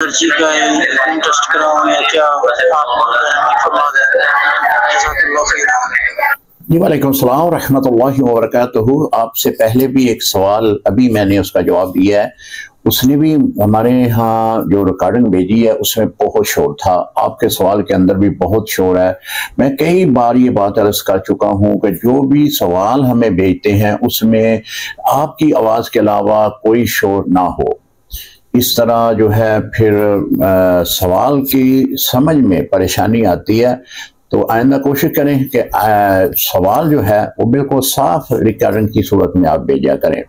Allergy کا خون test کراؤں یا کیا آپ فرما دیں؟ جزاک اللہ خیر۔ جی وعلیکم السلام ورحمۃ اللہ وبرکاتہ۔ آپ سے پہلے بھی ایک سوال ابھی میں نے اس کا جواب دیا ہے، اس نے بھی ہمارے ہاں جو ریکارڈنگ بھیجی ہے اس میں بہت شور تھا، آپ کے سوال کے اندر بھی بہت شور ہے۔ میں کئی بار یہ بات عرض کر چکا ہوں کہ جو بھی سوال ہمیں بھیجتے ہیں اس میں آپ کی آواز کے علاوہ کوئی شور نہ ہو، اس طرح جو ہے پھر سوال کی سمجھ میں پریشانی آتی ہے۔ تو آئندہ کوشش کریں کہ سوال جو ہے وہ بالکل صاف ریکارڈنگ کی صورت میں آپ بھیجا کریں۔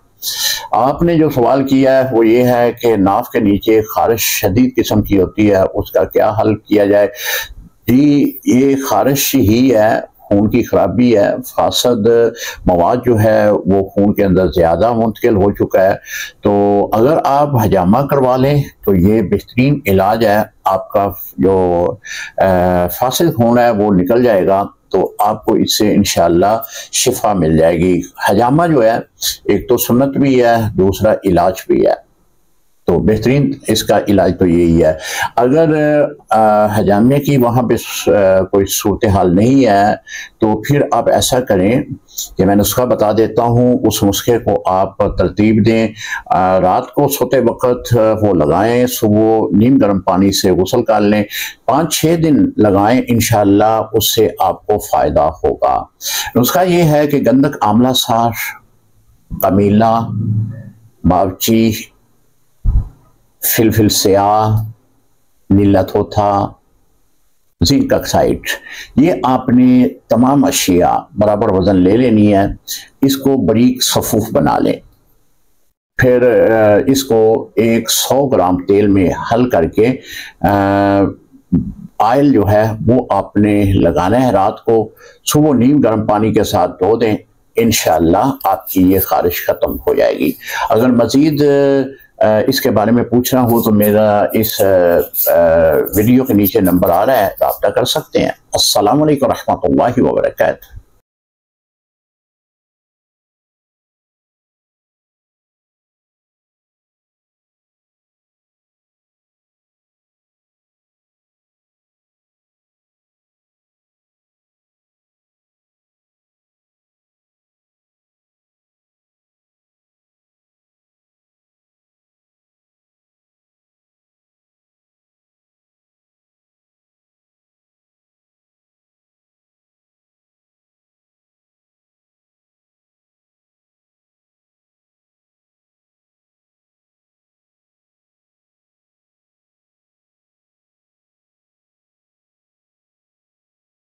آپ نے جو سوال کیا ہے وہ یہ ہے کہ ناف کے نیچے خارش شدید قسم کی ہوتی ہے، اس کا کیا حل کیا جائے؟ جی یہ خارش ہی ہے، خون کی خرابی ہے، فاسد مواد جو ہے وہ خون کے اندر زیادہ منتقل ہو چکا ہے۔ تو اگر آپ حجامہ کروا لیں تو یہ بہترین علاج ہے، آپ کا جو فاسد خون ہے وہ نکل جائے گا، تو آپ کو اس سے انشاءاللہ شفا مل جائے گی۔ حجامہ جو ہے ایک تو سنت بھی ہے، دوسرا علاج بھی ہے، تو بہترین اس کا علاج تو یہی ہے۔ اگر حجامے کی وہاں پہ کوئی صورتحال نہیں ہے تو پھر آپ ایسا کریں کہ میں نسخہ بتا دیتا ہوں، اس نسخے کو آپ ترتیب دیں، رات کو سوتے وقت وہ لگائیں، صبح نیم گرم پانی سے غسل کر لیں، 5-6 دن لگائیں، انشاءاللہ اس سے آپ کو فائدہ ہوگا۔ نسخہ یہ ہے کہ گندک آملہ ساش، کمیلا، باورچی، فلفل سیاہ، نیلا تھوتھا، زنک آکسائڈ، یہ آپ نے تمام اشیاء برابر وزن لے لینی ہے، اس کو باریک صفوف بنا لیں، پھر اس کو 100 گرام تیل میں حل کر کے آئل جو ہے وہ آپ نے لگانا ہے، رات کو صبح نیم گرم پانی کے ساتھ دھو دیں، انشاءاللہ آپ کی یہ خارش ختم ہو جائے گی۔ اگر مزید اس کے بارے میں پوچھنا ہو تو میرا اس ویڈیو کے نیچے نمبر آ رہا ہے، رابطہ کر سکتے ہیں۔ السلام علیکم ورحمۃ اللہ وبرکاتہ۔